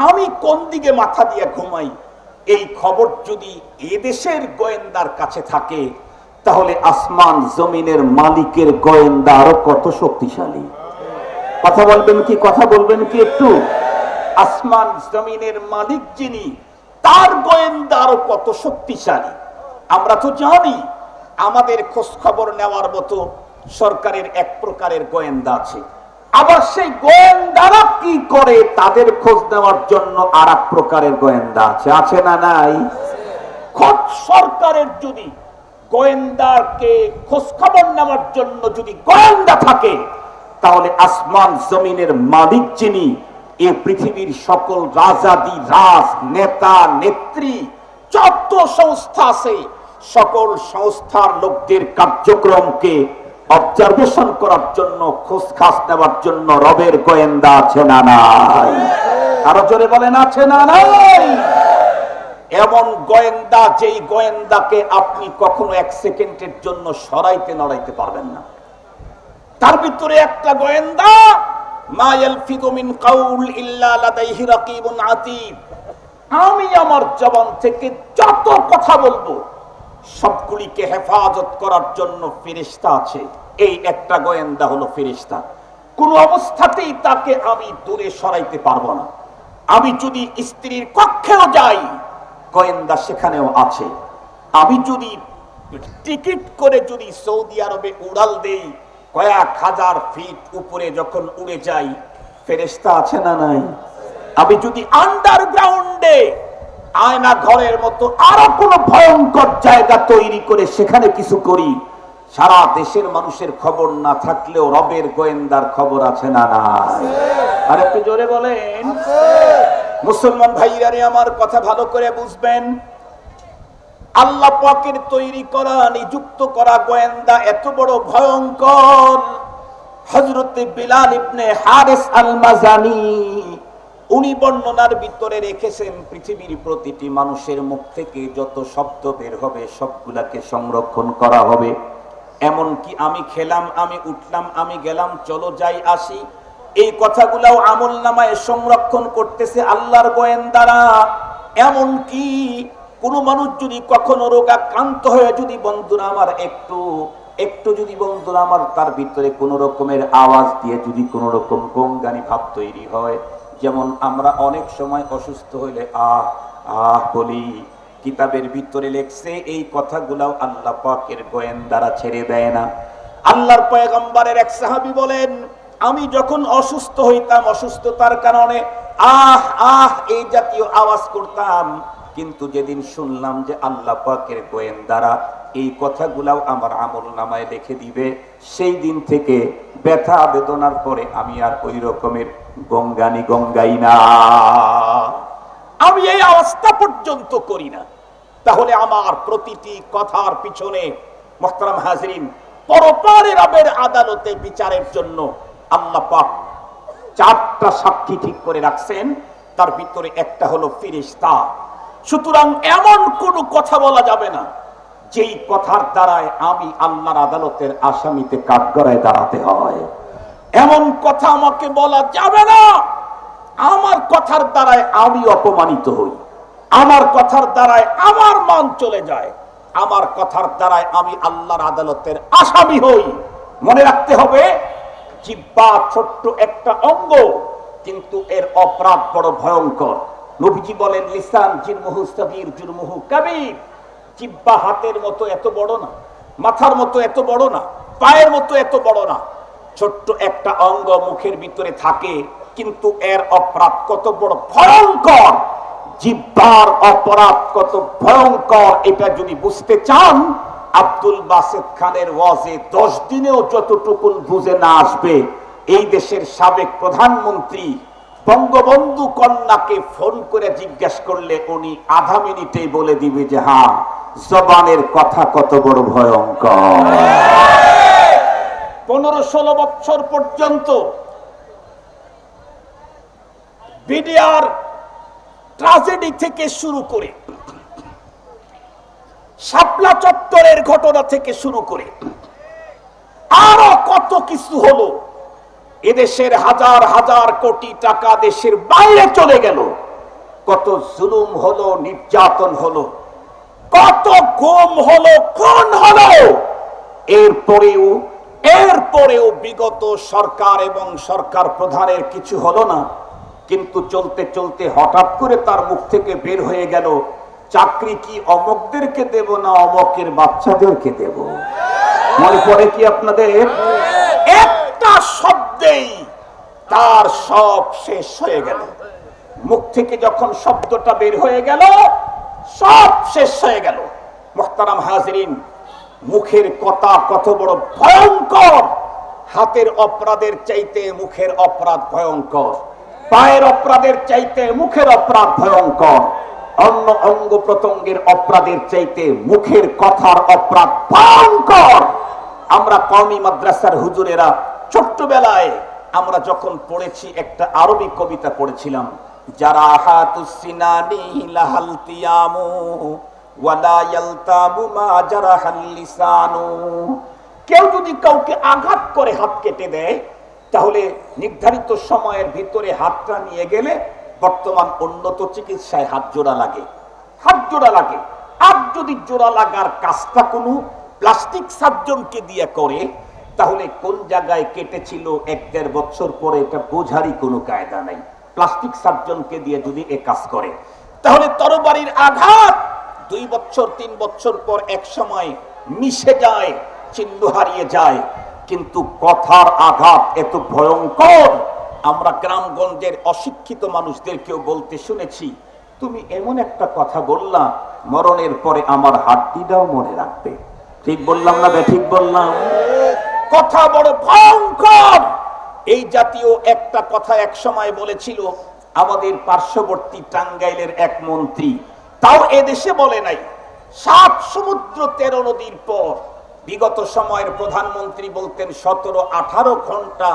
Speaker 1: আমি কোন দিকে মাথা দিয়ে ঘুমাই, এই খবর যদি এদেশের গোয়েন্দার কাছে থাকে, তাহলে আসমান জমিনের মালিকের গোয়েন্দা আরো কত শক্তিশালী। কথা বলবেন কি, কথা বলবেন কি একটু? আসমান জমিনের মালিক যিনি, তার গোয়েন্দা আরো কত শক্তিশালী। আমরা তো জানি আমাদের খোঁজ খবর নেওয়ার মতো সরকারের এক প্রকারের গোয়েন্দা আছে, আবার সেই গোয়েন্দারা কি করে তাদের খোঁজ নেওয়ার জন্য আর এক প্রকারের গোয়েন্দা আছে, আছে না নাই? খোঁজ সরকারের যদি গোয়েন্দাকে খোঁজ খবর নেওয়ার জন্য যদি গোয়েন্দা থাকে, তাহলে আসমান জমিনের মালিক যিনি, এই পৃথিবীর সকল রাজাদি রাজ, নেতা নেত্রী, যত সংস্থা আছে, সকল সংস্থার লোকদের কার্যক্রমকে অবজারভেশন করার জন্য, খোঁজ খাস নেওয়ার জন্য রবের গোয়েন্দা আছে না নাই? আরো জোরে বলেন, আছে না নাই? এমন গোয়েন্দা, যেই গোয়েন্দাকে আপনি কখনো 1 সেকেন্ডের জন্য সরাইতে নড়াইতে পারবেন না। তার ভিতরে একটা গোয়েন্দা, মা ইয়ালফিযু মিন কাউল ইল্লা লাদাইহি রাকীবুন আতীদ। আমি আমার জবান থেকে যত কথা বলবো সবগুলিকে হেফাজত করার জন্য ফেরেশতা আছে। এই একটা গোয়েন্দা হলো ফেরেশতা। কোন অবস্থাতেই তাকে আমি দূরে সরাইতে পারবো না। আমি যদি স্ত্রীর কক্ষেও যাই, গোয়েন্দা সেখানেও আছে। আমি যদি টিকিট করে যদি সৌদি আরবে উড়াল দেই, কয়েক হাজার ফিট উপরে যখন উড়ে যাই, ফেরেশতা আছে না নাই? আমি যদি আন্ডারগ্রাউন্ডে আয়না ঘরের মতো আরো কোন ভয়ঙ্কর জায়গা তৈরি করে সেখানে কিছু করি, সারা দেশের মানুষের খবর না থাকলেও রবের গোয়েন্দার খবর আছে না নাই? আর একটু জোরে বলেন। মুসলমান ভাইরা রে, আমার কথা ভালো করে বুঝবেন। আল্লাহ পাকের তৈরি করা, নিযুক্ত করা গোয়েন্দা এত বড় ভয়ঙ্কর। হযরত বিলাল ইবনে হারিস আল মাজানি উনি বর্ণনার ভিতরে রেখেছেন, পৃথিবীর প্রতিটি মানুষের মুখ থেকে যত শব্দ বের হবে সবগুলাকে সংরক্ষণ করা হবে। এমনকি আমি খেলাম, আমি উঠলাম, আমি গেলাম, চলো যাই আসি, এই কথাগুলাও আমলনামায় সংরক্ষণ করতেছে আল্লাহর গোয়েন্দারা। এমনকি কোন মানুষ যদি কখনো রোগাক্রান্ত হয়ে যদি বন্ধুরা আমার একটু যদি বন্ধুরা আমার তার ভিতরে কোন রকমের আওয়াজ দিয়ে যদি কোন রকম গঙ্গানি ভাব তৈরি হয়, যেমন আমরা অনেক সময় অসুস্থ হইলে আহ আহ বলি, কিতাবের ভিতরে লেখছে এই কথাগুলাও আল্লাহ পাকের গোয়েন্দারা ছেড়ে দেয় না। আল্লাহর পয়গম্বরের এক সাহাবী বলেন, আমি যখন অসুস্থ হইতাম, অসুস্থতার কারণে আহ আহ এই জাতীয় আওয়াজ করতাম, কিন্তু যেদিন শুনলাম যে আল্লাহ পাকের গোয়েন্দারা এই কথাগুলাও আমার আমলনামায় লিখে দিবে, সেই দিন থেকে ব্যথা বেদনার পরে আমি আর ওই রকমের গঙ্গানি গঙ্গাই না, আমি এই অবস্থা পর্যন্ত করি না। তাহলে আমার প্রতিটি কথার পিছনে মুহতারাম হাজরিন, পরপারে রবের আদালতে বিচারের জন্য আল্লাহ পাক 4টা সাক্ষী ঠিক করে রাখছেন, তার ভিতরে একটা হলো ফেরেশতা। সুতরাং এমন কোন কথা বলা যাবে না যেই কথার দ্বারায় আমি আল্লাহর আদালতের আসামিতে কাঠগড়ায় দাঁড়াতে হয়। এমন কথা আমাকে বলা যাবে না আমার কথার দ্বারায় আমি অপমানিত হই, আমার কথার দ্বারায় আমার মান চলে যায়, আমার কথার দ্বারায় আমি আল্লাহর আদালতের আসামি হই। মনে রাখতে হবে, জিহ্বা ছোট্ট একটা অঙ্গ, কিন্তু এর অপরাধ বড় ভয়ঙ্কর। নবীজি বলেন লিসান জিরমুহু সাগীর জুরমুহু কাবীর, জিহ্বা হাতের মতো এত বড় না, মাথার মতো এত বড় না, পায়ের মতো এত বড় না, ছোট্ট একটা অঙ্গ মুখের ভিতরে থাকে, কিন্তু এর অপরাধ কত বড় ভয়ঙ্কর, জিহ্বার অপরাধ কত ভয়ঙ্কর, এটা যদি বুঝতে চান আব্দুল বাসেত খানের ওয়াজে 10 দিনেও যতটুকু বুঝে না আসবে, এই দেশের সাবেক প্রধানমন্ত্রী বঙ্গবন্ধু কন্যাকে ফোন করে জিজ্ঞাসা করলে উনি আধা মিনিটেই বলে দিবে যে হ্যাঁ, জবানের কথা কত বড় ভয়ঙ্কর। 15-16 বছর পর্যন্ত বিডিআর ট্র্যাজেডি থেকে শুরু করে, শাপলা চত্বরের ঘটনা থেকে শুরু করে আরো কত কিছু হলো, এদেশের হাজার হাজার কোটি টাকা দেশের বাইরে চলে গেল, কত জুলুম হলো, নির্যাতন হলো, কত গুম হলো, খুন হলো, এরপরেও বিগত সরকার এবং সরকার প্রধানের কিছু হলো না। কিন্তু চলতে চলতে হঠাৎ করে তার মুখ থেকে বের হয়ে গেল, চাকরি কি অমকদেরকে দেব না অমকের বাচ্চাদেরকে দেব। মনে পড়ে কি আপনাদের? একটা শব্দেই তার সব শেষ হয়ে গেল, মুখ থেকে যখন শব্দটা বের হয়ে গেল সব শেষ হয়ে গেল। মুহতারাম হাজিরিন, মুখের কথা কত বড় ভয়ঙ্কর, হাতের অপরাধের চাইতে মুখের অপরাধ ভয়ঙ্কর, পায়ের অপরাধের চাইতে মুখের অপরাধ ভয়ঙ্কর, অন্য অঙ্গ প্রত্যঙ্গের অপরাধের চাইতে মুখের কথার অপরাধ ভয়ঙ্কর। আমরা কওমি মাদ্রাসার হুজুরেরা ছোট্টবেলায় আমরা যখন পড়েছি একটা আরবি কবিতা পড়েছিলাম, যারা হাতুস সিনানি লাহালতিয়ামু ওয়ালা ইয়ালতামু মা জারাহাল লিসানু। কেউ যদি কাউকে আঘাত করে হাত কেটে দেয়, তাহলে নির্ধারিত সময়ের ভিতরে হাতটা নিয়ে গেলে বর্তমান উন্নত চিকিৎসায় হাত জোড়া লাগে। আর যদি জোড়া লাগার কাজটা কোনো প্লাস্টিক সার্জনকে দিয়ে করে, তাহলে কোন জায়গায় কেটেছিল 1-1.5 বছর পরে এটা বোঝারই কোনো কায়দা নাই। প্লাস্টিক সার্জনকে দিয়ে যদি এ কাজ করে, তাহলে তরবারির আঘাত 2 বছর 3 বছর পর এক সময় মিশে যায়, চিহ্ন হারিয়ে যায়। কিন্তু কথার আঘাত এত ভয়ঙ্কর, আমরা গ্রামগঞ্জের অশিক্ষিত মানুষদেরকেও বলতে শুনেছি, তুমি এমন একটা কথা বললা, মরণের পরে আমার হাড্ডিটাও মনে রাখবে। ঠিক বললাম না ঠিক বললাম? কথা বড় ভয়ঙ্কর। এই জাতীয় একটা কথা এক সময় বলেছিল আমাদের পার্শ্ববর্তী টাঙ্গাইলের এক মন্ত্রী, তাও এদেশে বলে নাই। 7 সমুদ্র 13 নদীর পর বিগত সময়ের প্রধানমন্ত্রী বলতেন 17-18 ঘন্টা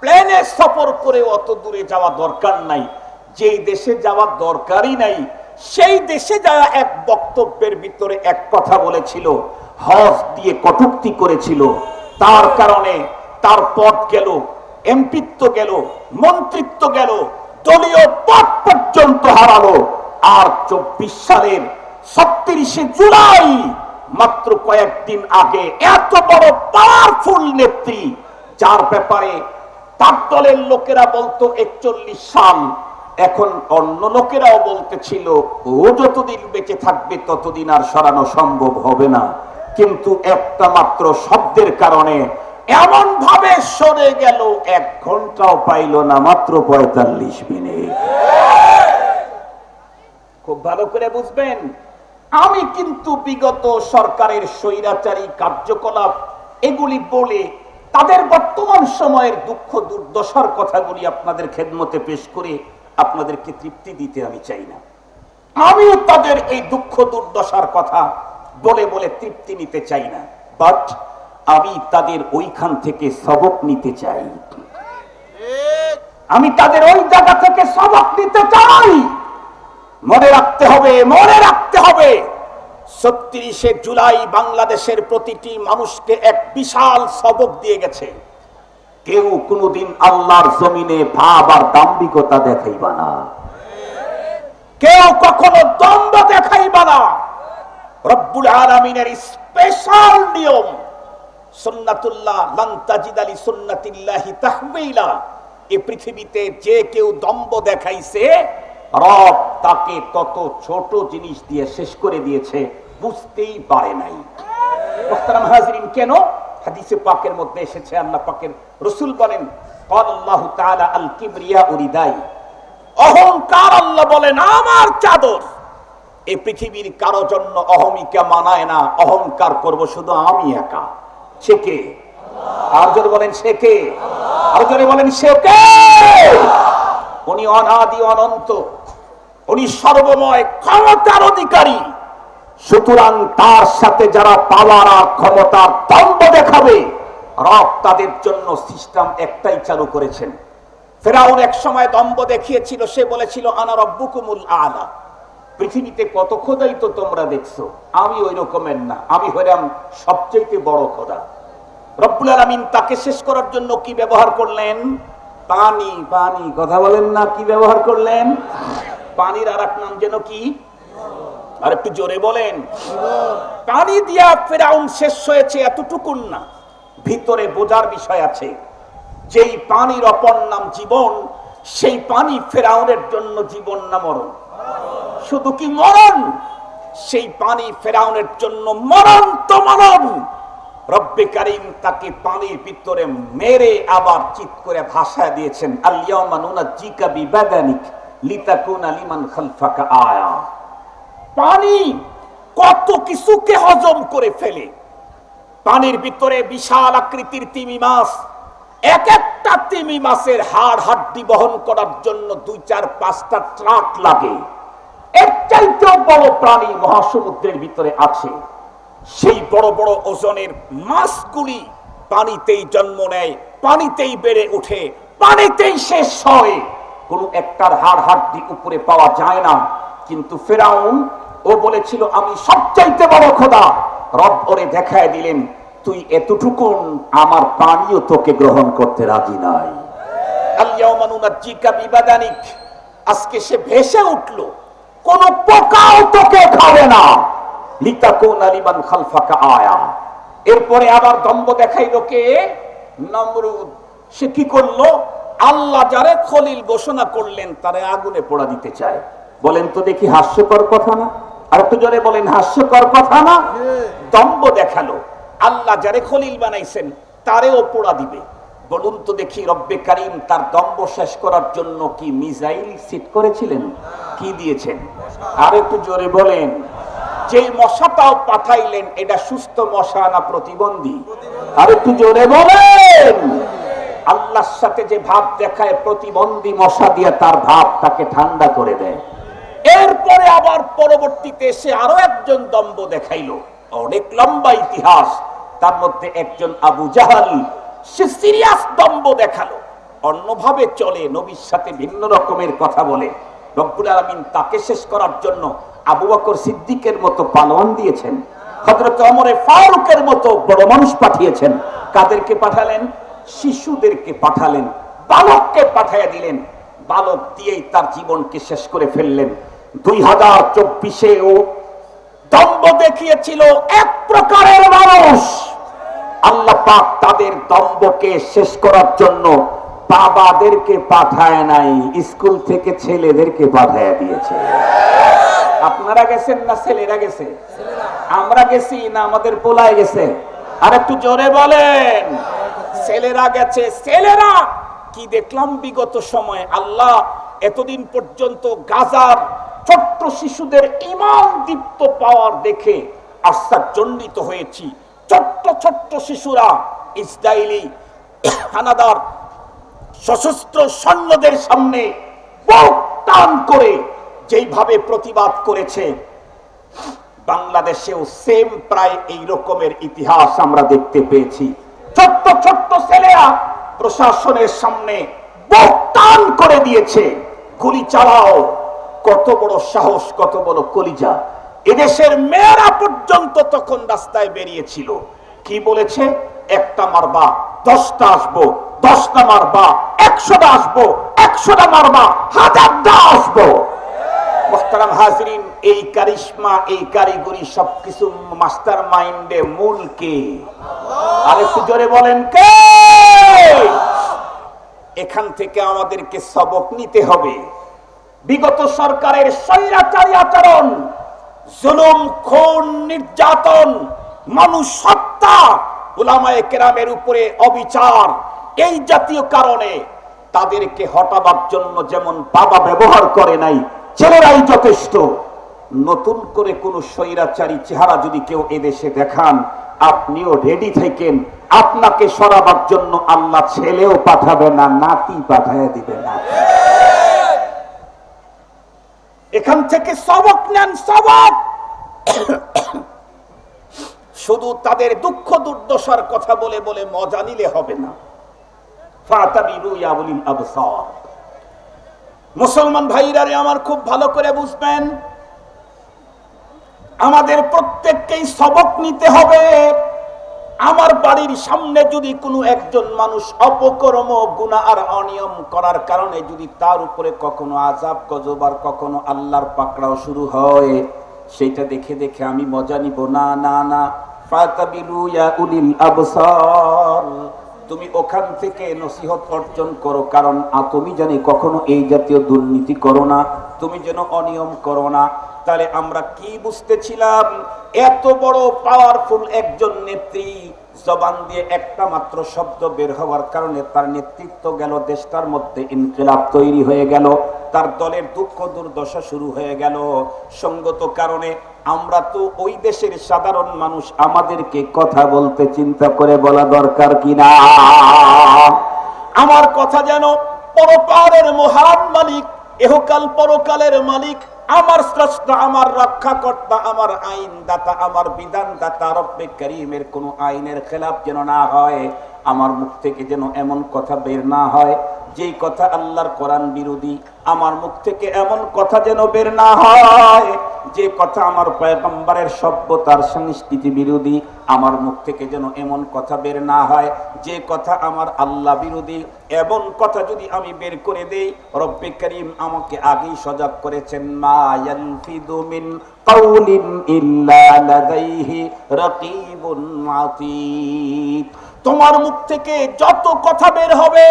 Speaker 1: প্লেনে সফর করে অত দূরে যাওয়া দরকার নাই। যেই দেশে যাওয়ার দরকারই নাই, সেই দেশে যাওয়া এক বক্তব্যের ভিতরে এক কথা বলেছিল, হজ দিয়ে কটূক্তি করেছিল, তার কারণে তার পদ গেল, এমপিত্ব গেল, মন্ত্রিত্ব গেল, দলীয় পদ পর্যন্ত হারালো। আর 24 সালের 37শে জুলাই, মাত্র কয়েকদিন আগে, এত বড় পাওয়ারফুল নেত্রী, যার ব্যাপারে তার দলের লোকেরা বলতো 41 সাল, এখন অন্য লোকেরাও বলতেছিল ও যতদিন বেঁচে থাকবে ততদিন আর সরানো সম্ভব হবে না। কিন্তু একটা মাত্র শব্দের কারণে এমন ভাবে সরে গেল, 1 ঘন্টাও পাইল না, মাত্র 45 মিনিট। খুব ভালো করে বুঝবেন, আমি কিন্তু বিগত সরকারের স্বৈরাচারী কার্যকলাপ এগুলি বলে তাদের বর্তমান সময়ের দুঃখ দুর্দশার কথাগুলি আপনাদের খেদমতে পেশ করে আপনাদেরকে তৃপ্তি দিতে আমি চাই না। আমিও তাদের এই দুঃখ দুর্দশার কথা বলে বলে তৃপ্তি নিতে চাই না, বাট আমি তাদের ওইখান থেকে সবক নিতে চাই। আমি তাদের ওই জায়গা থেকে সবক নিতে চাই। মনে রাখতে হবে, 36শে জুলাই বাংলাদেশের প্রতিটি মানুষকে এক বিশাল সবক দিয়ে গেছে। কেউ কোনোদিন আল্লাহর জমিনে ভাব আর দাম্ভিকতা দেখাইবা না, কেউ কখনো দ্বন্দ্ব দেখাইবা না। রব্বুল আলামিনের স্পেশাল নিয়ম, সুন্নাতুল্লাহ লান তাজিদা লি সুন্নাতিল্লাহি তাহওয়িলা। এই পৃথিবীতে যে কেউ দ্বন্দ্ব দেখাইছে, রব তাকে তত ছোট জিনিস দিয়ে শেষ করে দিয়েছে, বুঝতেই পারে নাই। মুহতারাম হাজরিন, কেন? হাদিসে পাকের মধ্যে এসেছে, আল্লাহ পাকের রাসূল বলেন, ক্বাল আল্লাহু তাআলা আল কিবরিয়া উরিদাই, অহংকার আল্লাহ বলেন আমার চাদর। এই পৃথিবীর কারো জন্য অহমিকা মানায় না, অহংকার করব শুধু আমি একা। সে কে? আর জোরে বলেন সে কে? আর জোরে বলেন সে কে? উনি অনাদি অনন্ত, উনি সর্বময় ক্ষমতার অধিকারী। সুতরাং তার সাথে যারা পাওয়ার আর ক্ষমতার দম্ভ দেখাবে, রব তাদের জন্য সিস্টেম একটাই চালু করেছেন। ফেরাউন এক সময় দম্ভ দেখিয়েছিল, সে বলেছিল আনা রব্বুকুমুল আলা। পৃথিবীতে কত খোদাই তো তোমরা দেখছো, আমি ওই রকমের না, আমি হলাম সবচেয়ে বড় খোদা। রব্বুল আলামিন তাকে শেষ করার জন্য কি ব্যবহার করলেন? পানি। পানি, কথা বলেন না, কি ব্যবহার করলেন? পানির আর এক নাম যেন কি? আর একটু জোরে বলেন। পানি দিয়া ফেরাউন শেষ হয়েছে, এতটুকুন না, ভিতরে বোঝার বিষয় আছে। যেই পানির অপর নাম জীবন, সেই পানি ফেরাউনের জন্য জীবন না মরণ? শুধু কি মরণ? সেই পানি ফেরাউনের জন্য মরণ তো মরণ। রব্বে কারীম তাকে পানির ভিতরে মেরে আবার চিৎ করে ভাষায় দিয়েছেন, আল ইয়াউমা নুনাজ্জিকা বিবাদানিক লিতাকুনা লিমান খালফাকা আয়া। পানি কত কিছুকে হজম করে ফেলে। পানির ভিতরে বিশাল আকৃতির তিমি মাছ, এক একটা তিমি মাছের হাড় হাড্ডি বহন করার জন্য 2-4-5টা ট্রাক লাগে। এর চাইতেও বড় প্রাণী মহাসমুদ্রের ভিতরে আছে। সেই বড় বড় ওজনের মাছগুলি পানিতেই জন্ম নেয়, পানিতেই বেড়ে ওঠে, পানিতেই শেষ হয়। কোন একটার হাড় হাড্ডি উপরে পাওয়া যায় না। কিন্তু ফেরাউন, ও বলেছিল আমি সবচাইতে বড় খোদা। রব ওরে দেখায় দিলেন, তুই এতটুকুন, আমার পানিও তোকে গ্রহণ করতে রাজি নাই। আল ইয়াউমা নুনাজ্জিকা বিবাদানিক, আজকে সে ভেসে উঠল, কোন পোকাও তোকে খাবে না। লিতাকুনা লিমান খালফাকা আয়া। এরপরে আবার দম্ভ দেখাইল কে? নমরুদ। সে কি করলো? আল্লাহ যারে খলিল ঘোষণা করলেন তারে আগুনে পোড়া দিতে চায়। বলেন তো দেখি, হাস্যকর কথা না? আর একটু জোরে বলেন, হাস্যকর কথা না? দম্ভ দেখালো, আল্লাহ যারে খলিল বানাইছেন তারেও পোড়া দিবে। বলুন তো দেখি, রব্বে কারীম তার দম্ভ শেষ করার জন্য কি মিসাইল সেট করেছিলেন? কি দিয়েছেন? আর একটু জোরে বলেন। যে মশাটাও পাঠাইলেন, এটা সুস্থ মশা না প্রতিবন্ধী? আর একটু জোরে বলেন। আল্লাহর সাথে যে ভাব দেখায়, প্রতিবন্ধী মশা দিয়ে তার ভাবটাকে ঠান্ডা করে দেয়। এরপরে আবার পরবর্তীতে সে আরো একজন দম্ভ দেখাইলো, অনেক লম্বা ইতিহাস। তার মধ্যে একজন আবু জাহাল, সে সিরিয়াস দম্ভ দেখালো, অন্যভাবে চলে, নবীর সাথে ভিন্ন রকমের কথা বলে। রব্বুল আলামিন তাকে শেষ করার জন্য আবু বকর সিদ্দিকের মতো পালোয়ান দিয়েছেন, হযরত ওমর ফারুকের মতো বড় মানুষ পাঠিয়েছেন। কাদেরকে পাঠালেন? শিশুদেরকে পাঠালেন, বালককে পাঠিয়ে দিলেন। বালক দিয়েই তার জীবনকে শেষ করে ফেললেন। 2024-এও দম্ভ দেখিয়েছিল এক প্রকারের মানুষ। আল্লাহ পাক তাদের দম্ভকে শেষ করার জন্য বাবাদেরকে পাঠায় নাই, স্কুল থেকে ছেলেদেরকে পাঠায় দিয়েছে। আপনারা গেছেন না ছেলেরা গেছে? আমরা গেছি না আমাদের পোলায় গেছে? আর একটু জোরে বলেন। ছেলেরা গেছে। ছেলেরা কি দেখলাম বিগত সময়ে, আল্লাহ এতদিন পর্যন্ত গাজার ছোট্ট শিশুদের ঈমান দীপ্ত পাওয়ার দেখে আশ্চর্যান্বিত হয়েছি। ছোট্ট ছোট্ট শিশুরা ইসরায়েলি হানাদার সশস্ত্র সৈন্যদের সামনে বুক টান করে যেইভাবে প্রতিবাদ করেছে, বাংলাদেশেও সেম প্রায় এই রকমের ইতিহাস আমরা দেখতে পেয়েছি। ছোট্ট ছোট্ট ছেলেরা প্রশাসনের সামনে বুক টান করে দিয়েছে, গুলি চালাও। কত বড় সাহস, কত বড় কলিজা! এদেশের মেয়েরা পর্যন্ত তখন রাস্তায় বেরিয়েছিল। কি বলেছে? একটা মারবা 10টা আসবো, 10টা মারবা 100টা আসবো, 100টা মারবা 1000টা আসবো। মুহতারাম হাজরিন, এই কারিশমা, এই কারিগরি সবকিছু মাস্টার মাইন্ডে মূল কে? আর একটু জোরে বলেন কে? এখান থেকে আমাদেরকে সবক নিতে হবে। বিগত সরকারের স্বৈরাচারী আচরণ, জুলুম, খুন, নির্যাতন, মানুষ হত্যা, উলামায়ে কেরামের উপরে অবিচার, এই জাতীয় কারণে তাদেরকে হটাবার জন্য যেমন বাবা ব্যবহার করে নাই, ছেলেরাই যথেষ্ট। নতুন করে কোন স্বৈরাচারী চেহারা যদি কেউ এদেশে দেখান, আপনিও রেডি থাকেন, আপনাকে সরাবার জন্য আল্লাহ ছেলেও পাঠাবে না, নাতি পাঠিয়ে দিবে না। এখান থেকে সবক নেন, সবক। শুধু তাদের দুঃখ দুর্দশার কথা বলে বলে মজা নিলে হবে না। ফাতাবিরু ইয়া উলিল আবসার। মুসলমান ভাইরা আমার খুব ভালো করে বুঝবেন, আমাদের প্রত্যেককেই সবক নিতে হবে। আমার বাড়ির সামনে যদি কোনো একজন মানুষ অপকর্ম, গুনাহ আর অনিয়ম করার কারণে যদি তার উপরে কখনো আযাব গজব আর কখনো আল্লাহর পাকড়াও শুরু হয়, সেটা দেখে দেখে আমি মজা নিব না, না না। ফাতাবিরু ইয়া উলিল আবসার। তুমি ওখান থেকে নসিহত অর্জন করো, কারণ তুমি জানি কখনো এই জাতীয় দুর্নীতি করো না, তুমি যেন অনিয়ম করো না। তাহলে আমরা কি বুঝতেছিলাম? এত বড় পাওয়ারফুল একজন নেত্রী, জবান দিয়ে একটা মাত্র শব্দ বের হওয়ার কারণে তার নেতৃত্ব গেল, দেশটার মধ্যে ইনকিলাব তৈরি হয়ে গেল, তার দলের দুঃখ দুর্দশা শুরু হয়ে গেল। সঙ্গত কারণে আমরা তো ওই দেশের সাধারণ মানুষ, আমাদেরকে কথা বলতে চিন্তা করে বলা দরকার কিনা? আমার কথা যেন পরপারের মহান মালিক, এহকাল পরকালের মালিক, আমার স্রষ্টা, আমার রক্ষাকর্তা, আমার আইনদাতা, আমার বিধানদাতা রব্বে কারীমের কোন আইনের খেলাফ যেন না হয়। আমার মুখ থেকে যেন এমন কথা বের না হয় যেই কথা আল্লাহর কোরআন বিরোধী। আমার মুখ থেকে এমন কথা যেন বের না হয় যে কথা আমার পয়গম্বরের সভ্যতার সংস্কৃতি বিরোধী। আমার মুখ থেকে যেন এমন কথা বের না হয় যে কথা আমার আল্লাহ বিরোধী। এমন কথা যদি আমি বের করে দেই, রব্বে কারীম আমাকে আগেই সজাগ করেছেন, মা ইয়ালফিদু মিন কাউলিন ইল্লা লাদাইহি রাকীবুন আতীদ। তোমার মুখ থেকে যত কথা বের হবে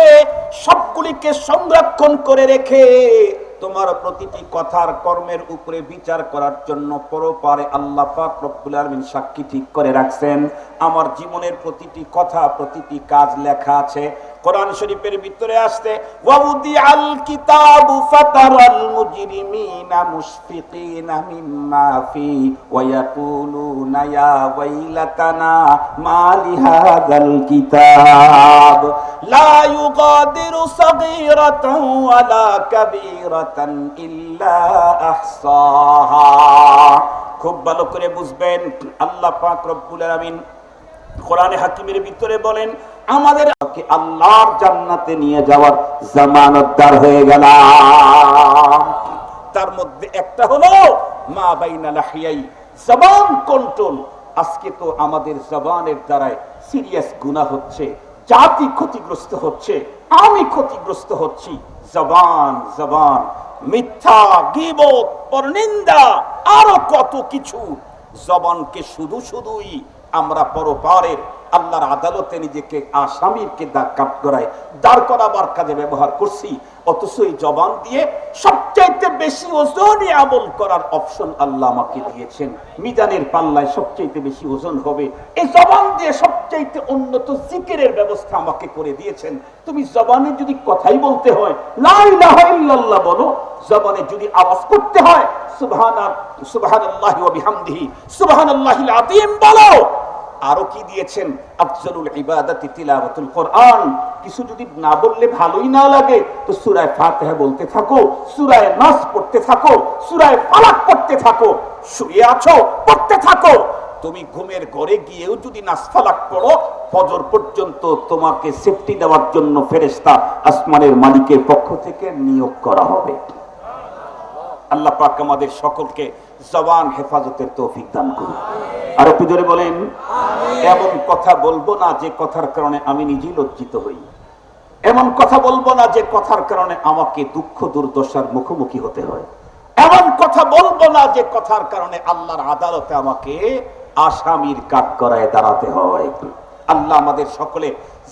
Speaker 1: সবগুলিকে সংরক্ষণ করে রেখে তোমার প্রতিটি কথার কর্মের উপরে বিচার করার জন্য পরপারে আল্লাহ পাক রব্বুল আলামিন সাক্ষী ঠিক করে রাখছেন। আমার জীবনের প্রতিটি কথা, প্রতিটি কাজ লেখা আছে। কোরআন শরীফের ভিতরে আসছে, ওয়াউদিআল কিতাবু ফাতারাল মুজরিমিনা মুশফিকিনা মিম্মা ফি ওয়া ইয়াকুলুনা ইয়া ওয়াইলাতানা মা লিহাযাল কিতাব লা ইউগাদিরু সাগীরাতান ওয়ালা কাবীরাতান ইল্লা আহসাহা। খুব ভালো করে বুঝবেন, আল্লাহ পাক রব্বুল আলামিন কোরআনে হাকিমের ভিতরে বলেন, আমাদের আল্লাহর জান্নাতে নিয়ে যাওয়ার জামানতদার হয়ে গেলাম। তার মধ্যে একটা হলো মা বাইনা লাহিয়াই, জবান কন্ট্রোল। আজকে তো আমাদের জবানের দ্বারাই সিরিয়াস গুনাহ হচ্ছে, জাতি ক্ষতিগ্রস্ত হচ্ছে, আমি ক্ষতিগ্রস্ত হচ্ছি। জবান জবান, মিথ্যা, গীবত, পরনিন্দা, আরো কত কিছু। জবানকে শুধু শুধুই আমরা পরপারের আল্লাহর আদালতে নিজেকে আসামিকে দাঁড় করাবার কাজে ব্যবহার করছি। অথচ এই জবান দিয়ে সবচাইতে বেশি ওজনে আমল করার অপশন আল্লাহ আমাকে দিয়েছেন। মিজানের পাল্লায় সবচাইতে বেশি ওজন হবে। এই জবান দিয়ে সবচাইতে উন্নত জিকিরের ব্যবস্থা আমাকে করে দিয়েছেন। তুমি জবানে যদি কথাই বলতে হয় লা ইলাহা ইল্লাল্লাহ বলো, জবানে যদি আওয়াজ করতে হয় সুবহানাল্লাহি ওয়া বিহামদিহি সুবহানাল্লাহিল আযীম বলো। আরো কি দিয়েছেন? আফজালুল ইবাদাতি তিলাওয়াতুল কোরআন। কিছু যদি না বললে ভালোই না লাগে তো সূরা ফাতিহা বলতে থাকো, সূরা নাস পড়তে থাকো, সূরা ফালাক পড়তে থাকো। শুয়ে আছো, পড়তে থাকো। তুমি ঘুমের ঘরে গিয়েও যদি নাস ফালাক পড়ো, ফজর পর্যন্ত তোমাকে সেফটি দেওয়ার জন্য ফেরেশতা আসমানের মালিকের পক্ষ থেকে নিয়োগ করা হবে। আল্লাহ পাক আমাদের সকলকে জবান হেফাজতের তৌফিক দান করুন। আর একটু জোরে বলেন আমিন। এমন কথা বলবো না যে কথার কারণে আমি নিজেই লজ্জিত হই। এমন কথা বলবো না যে কথার কারণে আমাকে দুঃখ দুর্দশার মুখোমুখি হতে হয়। এমন কথা বলবো না যে কথার কারণে আল্লাহর আদালতে আমাকে আসামির কাঠগড়ায় দাঁড়াতে হয়। আল্লাহ আমাদের সকলে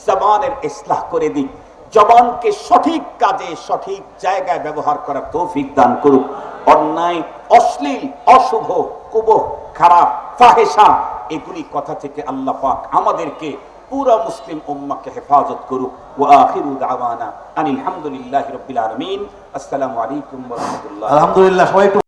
Speaker 1: জবানের ইসলাহ করে দিক। জবানকে সঠিক কাজে সঠিক জায়গায় ব্যবহার করার তৌফিক দান করুক। অন্যায়, অশ্লীল, অশুভ, কুবহ, খারাপ, ফাহেসা এগুলি কথা থেকে আল্লাহ পাক আমাদেরকে পুরা মুসলিম উম্মাহকে হেফাজত করুক। ওয়া আখিরু দাওয়ানা আনিল হামদুলিল্লাহি রাব্বিল আলামিন। আসসালামু আলাইকুম ওয়া রাহমাতুল্লাহ।
Speaker 2: আলহামদুলিল্লাহ। সবাই